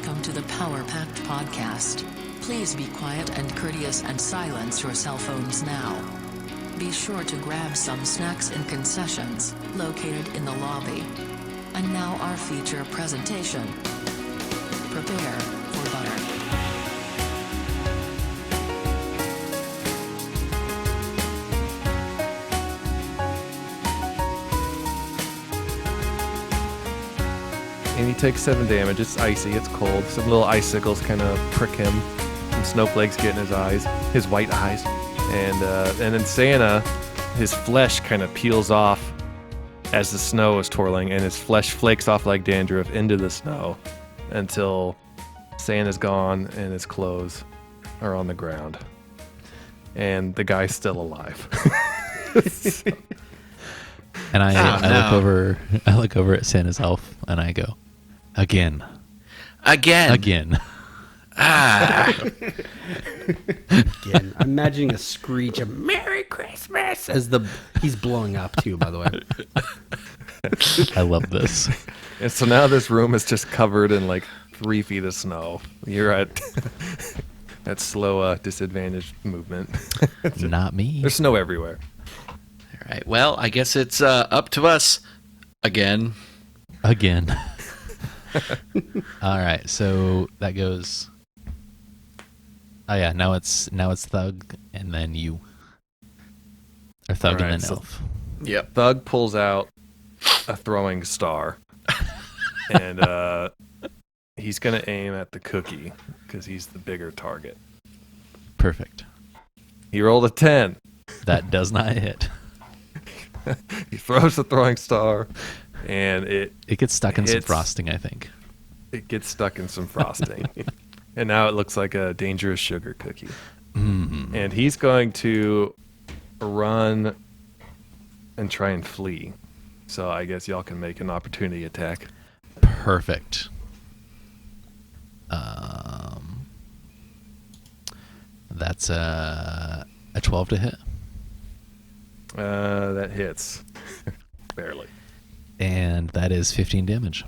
Welcome to the Power Pact podcast. Please be quiet and courteous and silence your cell phones now. Be sure to grab some snacks and concessions, located in the lobby. And now our feature presentation. Prepare for butter. And he takes 7 damage. It's icy, it's cold. Some little icicles kind of prick him. Some snowflakes get in his eyes, his white eyes. And then Santa, his flesh kind of peels off as the snow is twirling, and his flesh flakes off like dandruff into the snow until Santa's gone and his clothes are on the ground. And the guy's still alive. And I look over at Santa's elf and I go, again. Again. Again. I'm imagining a screech of Merry Christmas as he's blowing up too, by the way. I love this. And so now this room is just covered in like 3 feet of snow. You're at slow disadvantaged movement. Not me. There's snow everywhere. All right. Well, I guess it's up to us again. All right. So that goes. Oh yeah. Now it's Thug and then you. Or Thug All right, and then so- Elf. Yep. Thug pulls out a throwing star. And he's going to aim at the cookie because he's the bigger target. Perfect. He rolled a 10. That does not hit. He throws the throwing star, and it gets stuck in some hits- frosting, I think. It gets stuck in some frosting. And now it looks like a dangerous sugar cookie. Mm. And he's going to run and try and flee. So I guess y'all can make an opportunity attack. Perfect. That's a 12 to hit. That hits. Barely. And that is 15 damage.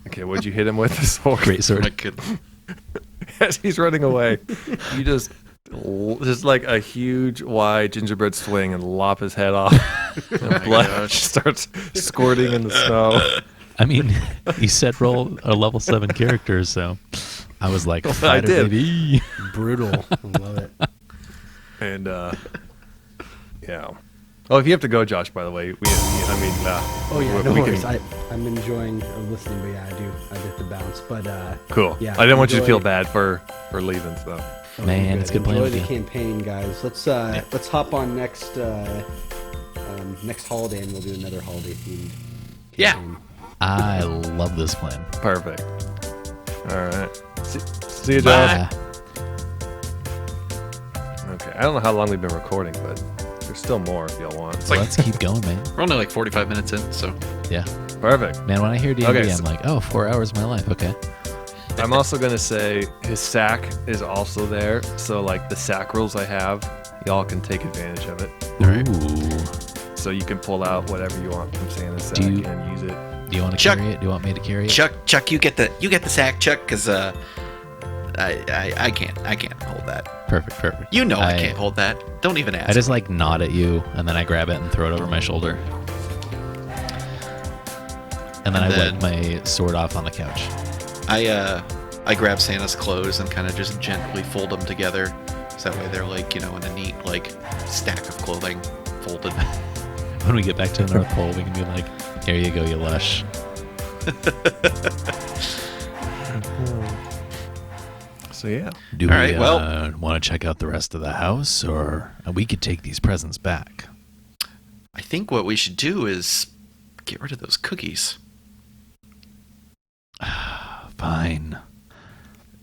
Okay, what'd you hit him with? The sword? Great sword. I could. As he's running away, you just like a huge, wide gingerbread swing and lop his head off. And blood starts squirting in the snow. I mean, you said roll a level 7 character, so I was like, I fighter, did. baby. Brutal. I love it. And, yeah. Oh, if you have to go, Josh, by the way, No we worries. can. I'm enjoying listening, but yeah, I get the bounce. But Cool. yeah, I didn't want you to enjoy- feel bad for leaving, so. Man, it's good playing Enjoy with the you. campaign, guys. Let's hop on next holiday, and we'll do another holiday themed. Yeah. campaign. I love this plan. Perfect. All right. See you, Josh. Bye. Okay. I don't know how long we've been recording, but there's still more if y'all want. So let's keep going, man. We're only like 45 minutes in, so. Yeah. Perfect. Man, when I hear D&D, Okay, I'm so- like, oh, 4 hours of my life. Okay. I'm also going to say his sack is also there. So, like, the sack rules I have, y'all can take advantage of it. Ooh. So you can pull out whatever you want from Santa's sack Do you- and use it. Do you want to Chuck. carry it? Do you want me to carry it? Chuck, you get the sack, Chuck, because I can't hold that. Perfect. You know I can't hold that. Don't even ask. I just like nod at you, and then I grab it and throw it over my shoulder. And then I wipe my sword off on the couch. I grab Santa's clothes and kind of just gently fold them together, so that way they're like, in a neat like stack of clothing folded. When we get back to the North Pole, we can be like, here you go, you lush. So, yeah. Do All we right, well- want to check out the rest of the house, or we could take these presents back? I think what we should do is get rid of those cookies. Fine.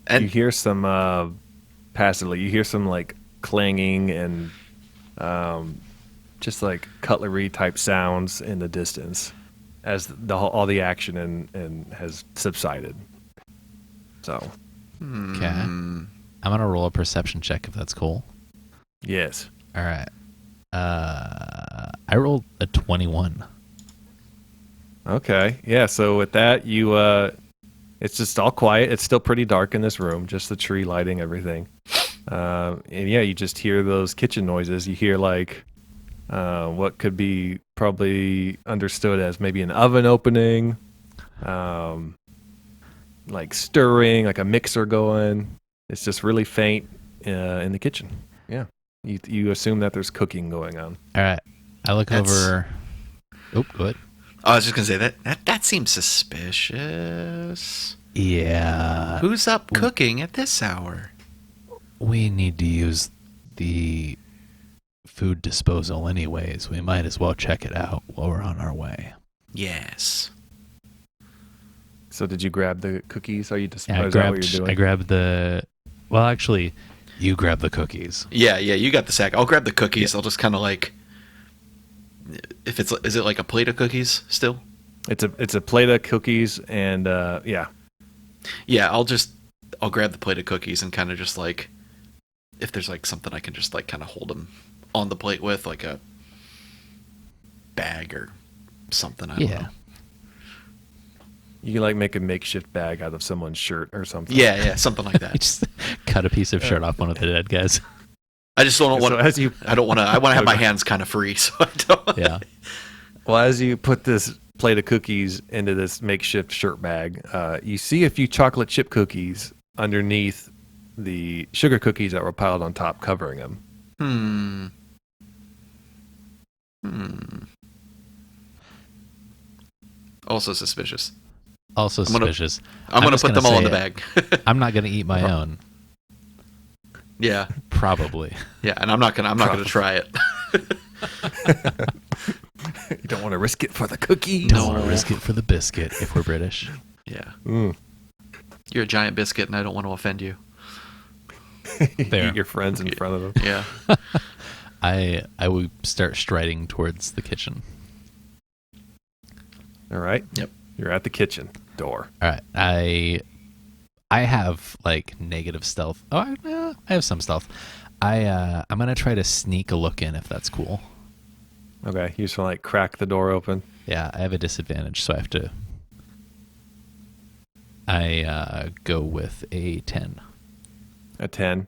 And You hear some, passively, you hear some, like, clanging and just, like, cutlery type sounds in the distance as all the action and has subsided. So, Okay. I'm going to roll a perception check if that's cool. yes. All right. I rolled a 21. Okay. Yeah, so with that, you It's just all quiet. It's still pretty dark in this room, just the tree lighting everything. And yeah, you just hear those kitchen noises. You hear like what could be probably understood as maybe an oven opening, like stirring, like a mixer going. It's just really faint in the kitchen. Yeah, you assume that there's cooking going on. All right. I look over. Oh, go ahead. I was just gonna say that seems suspicious. Yeah. Who's up cooking at this hour? We need to use the food disposal anyways. We might as well check it out while we're on our way. Yes. So did you grab the cookies? Are you just Yeah, is that what you're doing? I grabbed the. Well, actually, you grab the cookies. Yeah, you got the sack. I'll grab the cookies. I'll just kind of like. Is it like a plate of cookies still? It's a plate of cookies and yeah. Yeah, I'll grab the plate of cookies and kind of just like, if there's like something I can just like kind of hold them on the plate with, like a bag or something. I don't know. You can like make a makeshift bag out of someone's shirt or something. Yeah, something like that. Just cut a piece of shirt off one of the dead guys. I just don't want. So as you, I want to have my hands kind of free, so I don't. Yeah. well, as you put this plate of cookies into this makeshift shirt bag, you see a few chocolate chip cookies underneath the sugar cookies that were piled on top, covering them. Also suspicious. Also suspicious. I'm gonna just put them all in the say bag. I'm not gonna eat my own. Yeah, Probably. yeah, and I'm not gonna try it. You don't want to risk it for the cookies. Don't want to risk it for the biscuit if we're British. Yeah, Mm. you're a giant biscuit, and I don't want to offend you. There. Eat your friends in front of them. Yeah. I would start striding towards the kitchen. All right. Yep. You're at the kitchen door. All right. I have like negative stealth. Oh, I have some stealth. I'm gonna try to sneak a look in if that's cool. Okay. You just want to like crack the door open. Yeah, I have a disadvantage, so I have to. I go with a 10. A 10.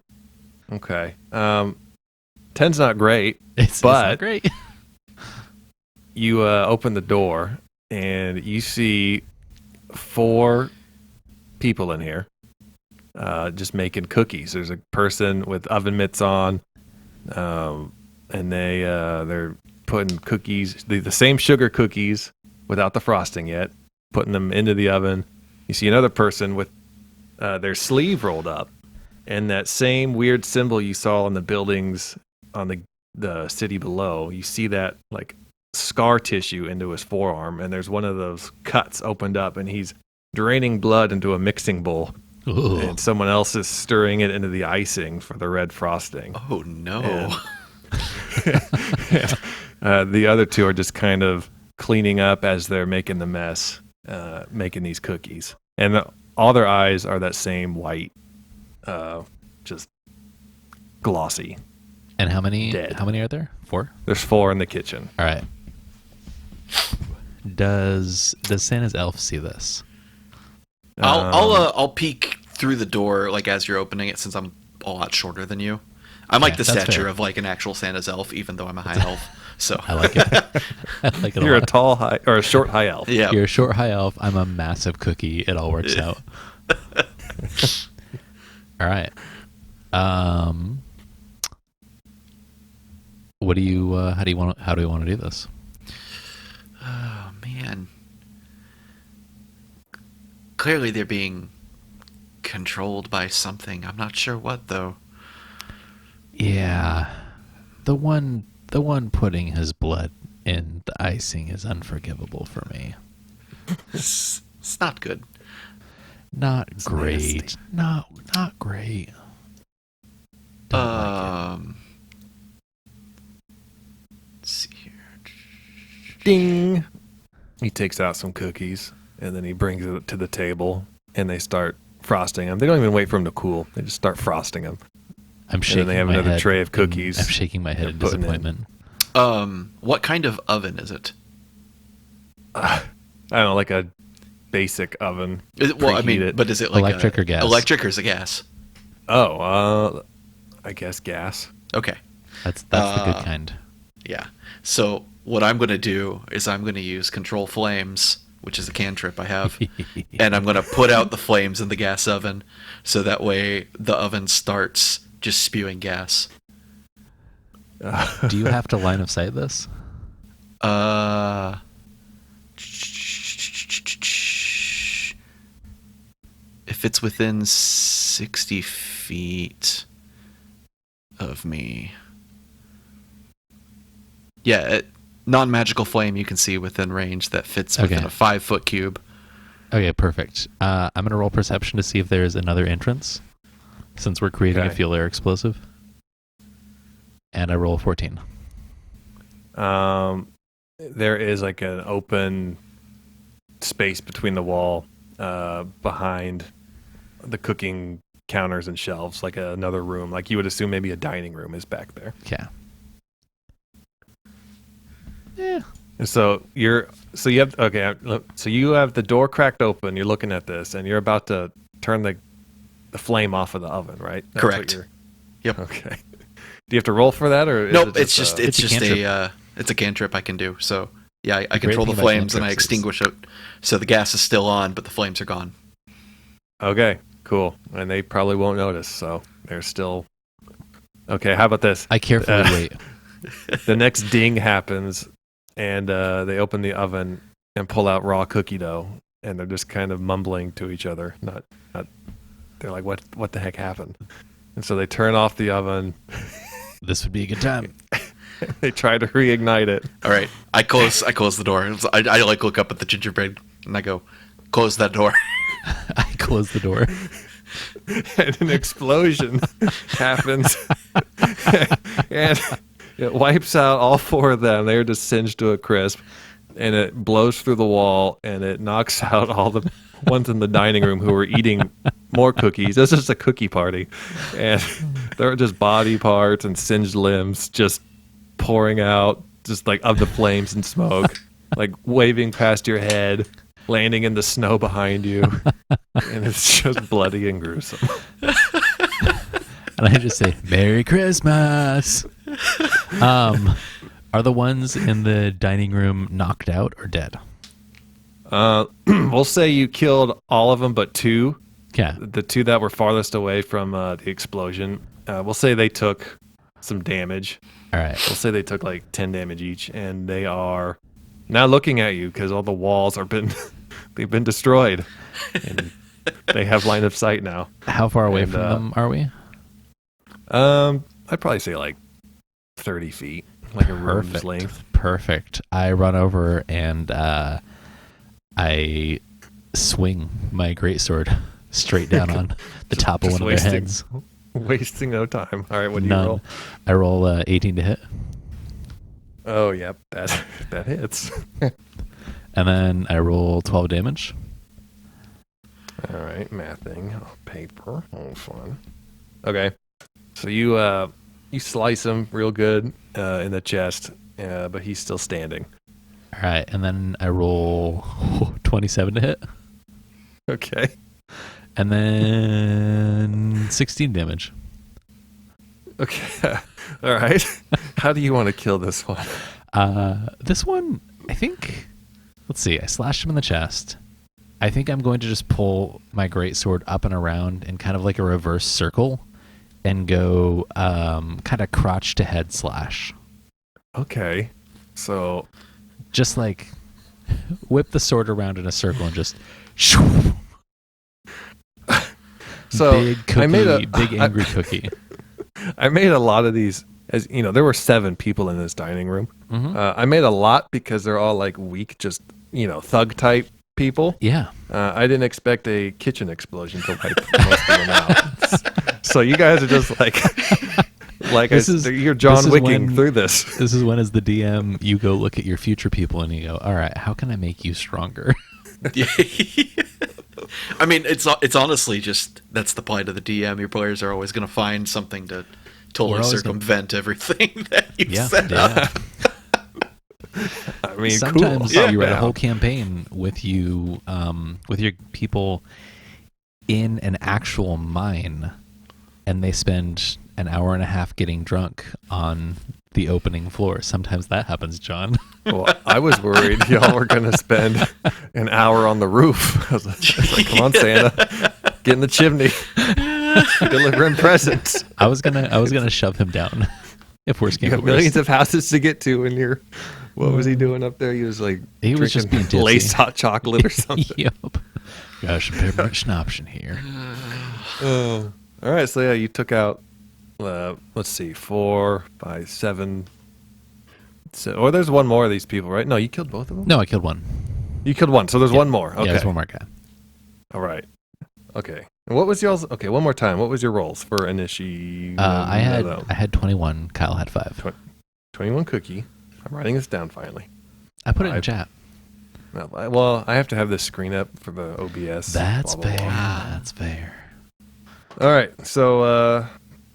Okay. 10's not great. It's But- not great. You open the door and you see 4 people in here just making cookies. There's a person with oven mitts on, and they're putting cookies, the same sugar cookies without the frosting yet, putting them into the oven. You see another person with their sleeve rolled up, and that same weird symbol you saw on the buildings on the city below. You see that like scar tissue into his forearm, and there's one of those cuts opened up, and he's draining blood into a mixing bowl. Ooh. And someone else is stirring it into the icing for the red frosting. Oh no. The other 2 are just kind of cleaning up as they're making the mess, making these cookies. And all their eyes are that same white, just glossy. And how many? Dead. How many are there? 4. There's 4 in the kitchen. All right. Does Santa's elf see this? I'll peek through the door like as you're opening it, since I'm a lot shorter than you. I'm like the that's stature fair. of like an actual Santa's elf, even though I'm a high elf. So I like it. I like it You're a a lot. tall, high, or a short, high elf. yeah. You're a short high elf. I'm a massive cookie. It all works out. All right. What do you? How do we want to do this? Oh man. Clearly they're being controlled by something. I'm not sure what though. Yeah, the one putting his blood in the icing is unforgivable for me. It's not good. Not It's great. nasty. Not great. Don't like it. Let's see here. Ding. He takes out some cookies, and then he brings it to the table, and they start frosting them. They don't even wait for them to cool. They just start frosting them. I'm And shaking then they have my another head. tray of cookies. I'm shaking my head in they're putting in. disappointment. What kind of oven is it? I don't know, like a basic oven. Well, I preheat mean, it. but is it like Electric or gas? Electric or is it gas? Oh, I guess gas. Okay. That's the good kind. Yeah. So what I'm going to do is I'm going to use Control Flames, which is a cantrip I have, and I'm going to put out the flames in the gas oven, so that way the oven starts just spewing gas. Do you have to line of sight this? If it's within 60 feet of me. Yeah, non-magical flame you can see within range that fits within Okay. a 5-foot cube. Okay, perfect. I'm going to roll perception to see if there's another entrance, since we're creating a Okay. fuel air explosive. And I roll 14. There is like an open space between the wall behind the cooking counters and shelves, like another room. Like you would assume maybe a dining room is back there. Yeah. Yeah. And so you have the door cracked open. You're looking at this, and you're about to turn the flame off of the oven, right? That's what Correct. you're- Yep. Okay. Do you have to roll for that, or is Nope, it it's just it's a cantrip. it's a cantrip I can do. So yeah, I great control the thing about flames and I cantrips is- extinguish it, so the gas is still on, but the flames are gone. Okay, cool. And they probably won't notice, so they're still okay. How about this? I carefully wait. The next ding happens, and they open the oven and pull out raw cookie dough, and they're just kind of mumbling to each other. Not. They're like, "What the heck happened?" And so they turn off the oven. This would be a good time. They try to reignite it, All right, I close the door. I like look up at the gingerbread and I go, close that door. I close the door. and an explosion happens, and it wipes out all four of them. They're just singed to a crisp, and it blows through the wall, and it knocks out all the ones in the dining room who were eating more cookies. This is a cookie party, and there are just body parts and singed limbs just pouring out, just like of the flames and smoke, like waving past your head, landing in the snow behind you, and it's just bloody and gruesome. And I just say, Merry Christmas. Are the ones in the dining room knocked out or dead? We'll say you killed all of them but two. Yeah. The two that were farthest away from the explosion. We'll say they took some damage. All right. We'll say they took like 10 damage each, and they are now looking at you because all the walls are they've been destroyed, and they have line of sight now. How far away And, from them are we? I'd probably say like 30 feet, like a room's Perfect. length. Perfect. I run over and I swing my greatsword straight down on the top of Just one of their heads. Wasting no time. All right, what do you None. roll? I roll 18 to hit. Oh, yep, that hits. And then I roll 12 damage. All right, mathing on paper. Oh, fun. Okay, so you slice him real good in the chest, but he's still standing. All right. And then I roll 27 to hit. Okay. And then 16 damage. Okay. All right. How do you want to kill this one? This one, I think, let's see. I slashed him in the chest. I think I'm going to just pull my greatsword up and around in kind of like a reverse circle and go kind of crotch to head slash. Okay. So, Just like whip the sword around in a circle and just big cookie, big angry cookie. I made a lot of these. As you know, there were 7 people in this dining room. Mhm. I made a lot because they're all like weak, just thug type people. Yeah. I didn't expect a kitchen explosion to wipe most of them out. So you guys are just like you're John this is Wicking when- through this. This is when, as the DM, you go look at your future people and you go, all right, how can I make you stronger? Yeah. I mean, it's honestly just that's the plight of the DM. Your players are always going to find something to totally always circumvent everything that you Yeah, set yeah. up. I mean, sometimes cool. you write a Yeah. whole campaign with with your people in an actual mine, and they spend an hour and a half getting drunk on the opening floor. Sometimes that happens, John. Well, I was worried y'all were going to spend an hour on the roof. I was like, come on, Santa. Get in the chimney. Delivering presents. I was gonna shove him down. If worse You came to have millions worse. of houses to get to, and you're. What was he doing up there? He was like He was just drinking being tipsy. laced hot chocolate or something. Yep. Got some peppermint schnapps in here. All right, so yeah, you took out. Let's see, 4, 5, 7. So, or there's one more of these people, right? No, you killed both of them. No, I killed one. You killed one, so there's one more. Okay. Yeah, there's one more guy. All right. Okay. And what was y'all's? Okay, one more time. What was your rolls for initiate? I had 21. Kyle had 5. 21 cookie. I'm writing this down finally. I put it in chat. Well, I have to have this screen up for the OBS. That's blah, blah, fair. blah. That's fair. All right, so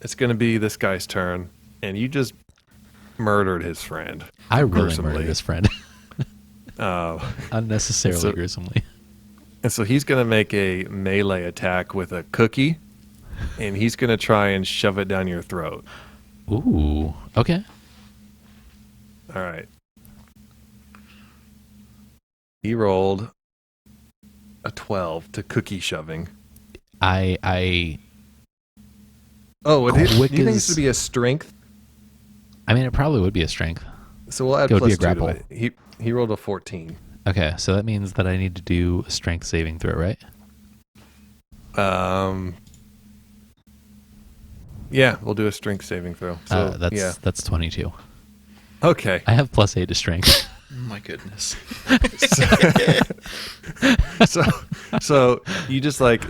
it's going to be this guy's turn, and you just murdered his friend. I really gruesomely. murdered his friend. Unnecessarily So- gruesomely. And so he's going to make a melee attack with a cookie, and he's going to try and shove it down your throat. Ooh. Okay. All right. He rolled a 12 to cookie shoving. I Oh, do you Quick think as- this would be a strength? mean, it probably would be a strength. So we'll add It would be plus a 2 to grapple. it. He rolled a 14. Okay, so that means that I need to do a strength saving throw, right? Yeah, we'll do a strength saving throw. So That's 22. Okay. I have +8 to strength. My goodness. So you just like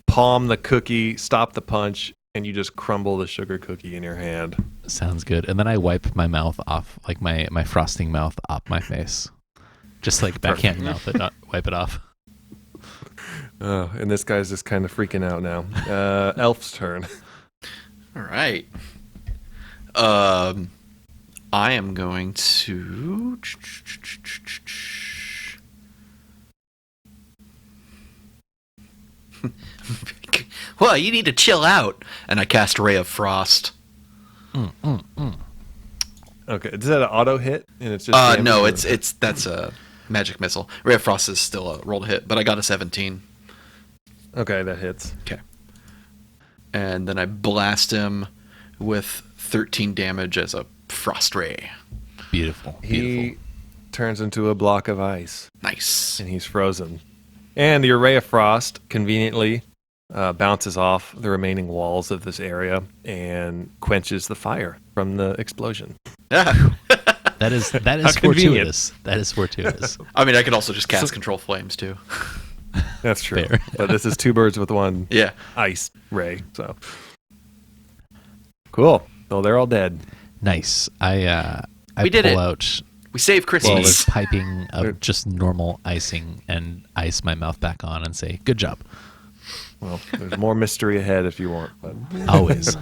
palm the cookie, stop the punch, and you just crumble the sugar cookie in your hand. Sounds good. And then I wipe my mouth off, like my frosting mouth off my face. Just like backhand mouth it, wipe it off. And this guy's just kind of freaking out now. Elf's turn. All right. I am going to. Well, you need to chill out. And I cast Ray of Frost. Okay, is that an auto hit? And it's just damage, No, or- that's a magic missile. Ray of Frost is still a roll to hit, but I got a 17. Okay, that hits. Okay. And then I blast him with 13 damage as a frost ray. Beautiful. He turns into a block of ice, Nice. and he's frozen. And your ray of frost conveniently bounces off the remaining walls of this area and quenches the fire from the explosion. Ah. That is How convenient. fortuitous. That is fortuitous. I mean, I could also just cast Control Flames, too. That's true. Fair. But this is 2 birds with 1 Yeah. ice ray. So cool. Well, they're all dead. Nice. I We did pull it. out We saved well, Christmas. there's piping of just normal icing and ice my mouth back on and say, good job. Well, there's more mystery ahead if you want. But Always.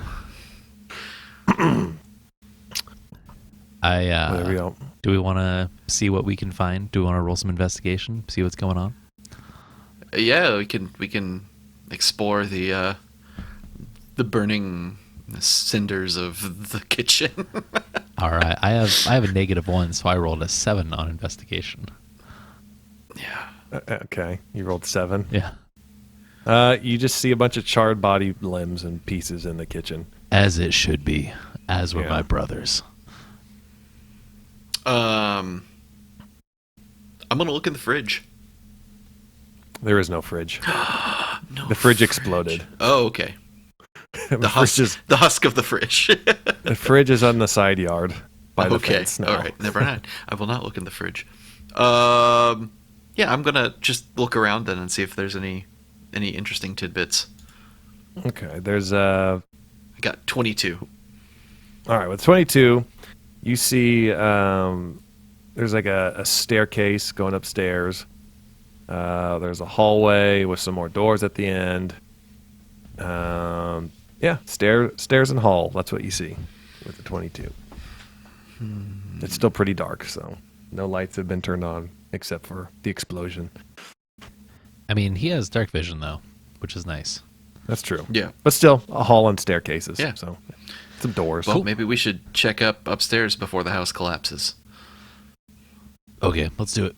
there we go. Do we want to see what we can find? Do we want to roll some investigation? See what's going on? Yeah, we can explore the burning cinders of the kitchen. All right. I have a -1, so I rolled a 7 on investigation. Yeah. Okay, you rolled 7. Yeah. You just see a bunch of charred body limbs and pieces in the kitchen. As it should be. As were Yeah. my brothers. I'm gonna look in the fridge. There is no fridge. No. The fridge exploded. Oh, okay. The The husk of the fridge. the fridge is on the side yard by the Okay. fence now. All right. Never mind. I will not look in the fridge. Yeah, I'm gonna just look around then and see if there's any interesting tidbits. Okay, there's I got 22. all right, with 22, you see there's like a staircase going upstairs. There's a hallway with some more doors at the end. Yeah, stairs and hall. That's what you see with the 22. It's still pretty dark, so no lights have been turned on except for the explosion. I mean, he has dark vision though, which is nice. That's true. Yeah. But still, a hall and staircases. Yeah. So some doors. Well, maybe we should check up upstairs before the house collapses. Okay, let's do it.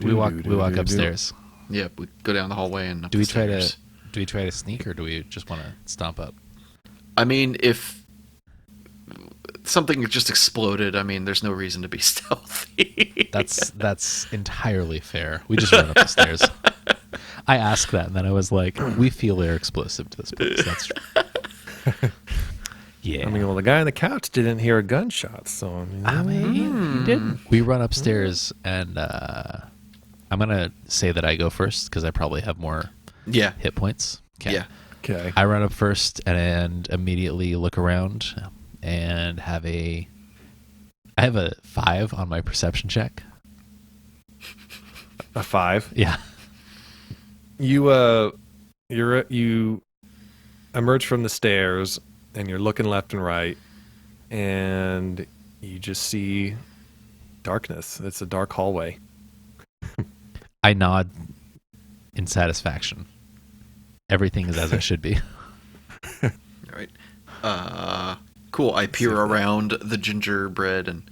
We walk upstairs. Yeah, we go down the hallway and up Do the we try stairs. to sneak, or do we just want to stomp up? I mean, if something just exploded, I mean, there's no reason to be stealthy. That's entirely fair. We just run up the stairs. I asked that, and then I was like, "We feel they're explosive to this place." That's true. Yeah. I mean, well, the guy on the couch didn't hear a gunshot, so I mean, he didn't. We run upstairs, and I'm gonna say that I go first because I probably have more Yeah. hit points. Okay. Yeah. okay. I run up first and immediately look around and I have a 5 on my perception check. A 5. Yeah. You you emerge from the stairs and you're looking left and right, and you just see darkness. It's a dark hallway. I nod in satisfaction. Everything is as it should be. All right. Cool. I peer around the gingerbread and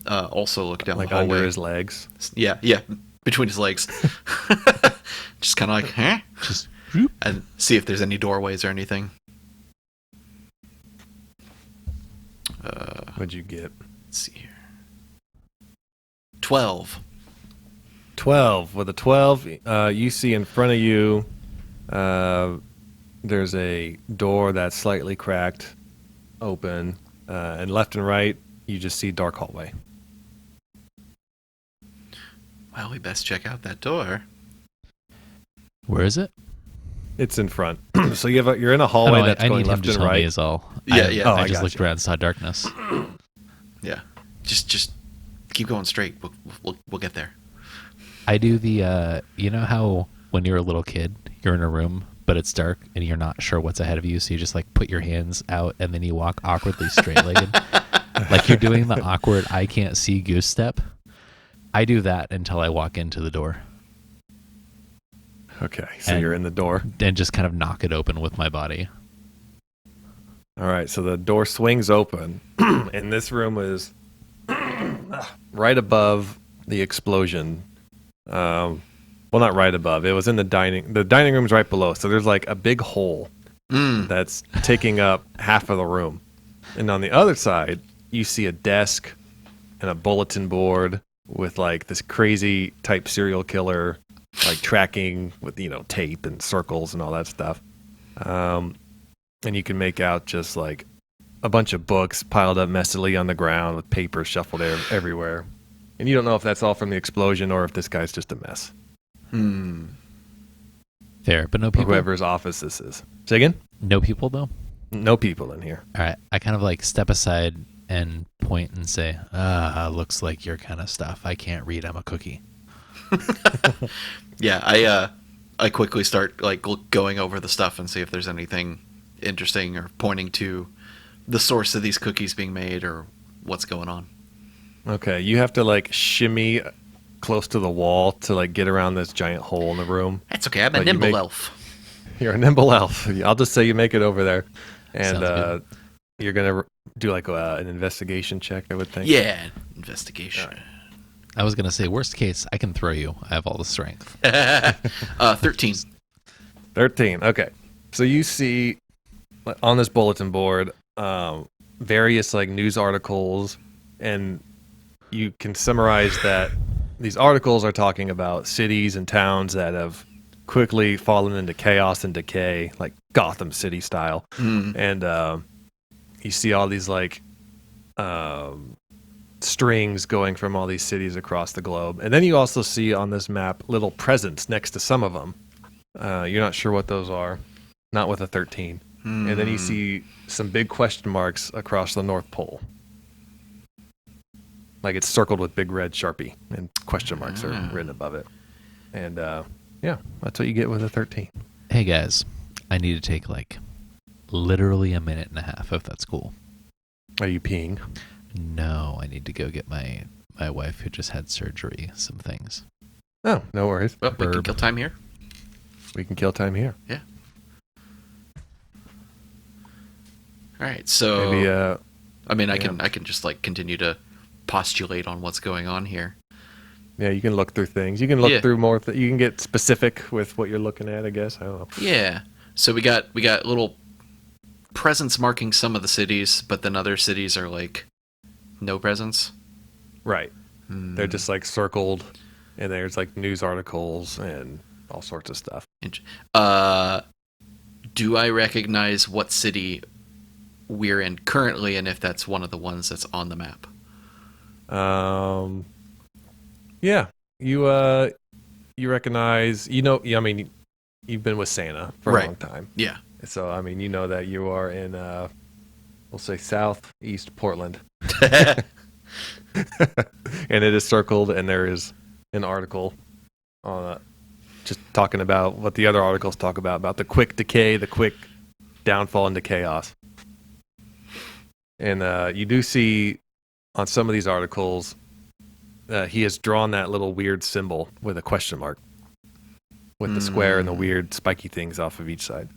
also look down Like the hallway. under his legs. Yeah, between his legs. Just kind of like, huh? Just And see if there's any doorways or anything. What'd you get? Let's see here. 12. 12. With a 12, you see in front of you, there's a door that's slightly cracked open, and left and right, you just see dark hallway. Well, we best check out that door. Where is it? It's in front. So you're in a hallway that's I going need him left to and tell me right. is all. Yeah, I, yeah. I I just got looked you. around and saw darkness. Yeah. Just keep going straight. We'll get there. I do the, you know how when you're a little kid, you're in a room, but it's dark and you're not sure what's ahead of you, so you just like put your hands out and then you walk awkwardly straight-legged, like you're doing the awkward I can't see goose step. I do that until I walk into the door Okay, so And- you're in the door. and just kind of knock it open with my body. All right, so the door swings open, and this room is right above the explosion. Well, not right above. It was in the dining. The dining room's right below, so there's like a big hole that's taking up half of the room. And on the other side, you see a desk and a bulletin board with like this crazy type serial killer, like tracking with tape and circles and all that stuff. And you can make out just like a bunch of books piled up messily on the ground with papers shuffled everywhere. And you don't know if that's all from the explosion or if this guy's just a mess. Fair, but no Or people. whoever's office this is. Say again? No people though. No people in here. All right, I kind of like step aside and point and say, looks like your kind of stuff. I can't read. I'm a cookie. Yeah, I quickly start like going over the stuff and see if there's anything interesting or pointing to the source of these cookies being made or what's going on. Okay, you have to like shimmy close to the wall to like get around this giant hole in the room. That's okay. I'm a Like, you nimble make- elf. You're a nimble elf. I'll just say you make it over there. And Sounds good. you're going to do like an investigation check, I would think. Yeah, investigation. I was gonna say, worst case, I can throw you. I have all the strength. 13. 13. Okay. So you see on this bulletin board various like news articles, and you can summarize that these articles are talking about cities and towns that have quickly fallen into chaos and decay, like Gotham City style. And you see all these like strings going from all these cities across the globe. And then you also see on this map little presents next to some of them. You're not sure what those are. Not with a 13. And then you see some big question marks across the North Pole. Like it's circled with big red Sharpie, and question marks are written above it. And yeah, that's what you get with a 13. Hey guys, I need to take like literally a minute and a half if that's cool. Are you peeing? No, I need to go get my wife who just had surgery some things. Oh, no worries. Well, we can Herb. kill time here. We can kill time here. Yeah. All right. So Maybe, I mean, I yeah. can just like continue to postulate on what's going on here. yeah, you can look through things. You can look Yeah. through more. You can get specific with what you're looking at, I guess. I don't know. Yeah. So we got little presents marking some of the cities, but then other cities are like no presents. Right. Hmm. They're just like circled, and there's like news articles and all sorts of stuff. Do I recognize what city we're in currently, and if that's one of the ones that's on the map? Yeah, you recognize, I mean, you've been with Santa for a Right. long time, Yeah. so I mean, you know that you are in, we'll say southeast Portland, and it is circled, and there is an article on just talking about what the other articles talk about the quick decay, the quick downfall into chaos. And you do see on some of these articles, he has drawn that little weird symbol with a question mark, with the square and the weird spiky things off of each side.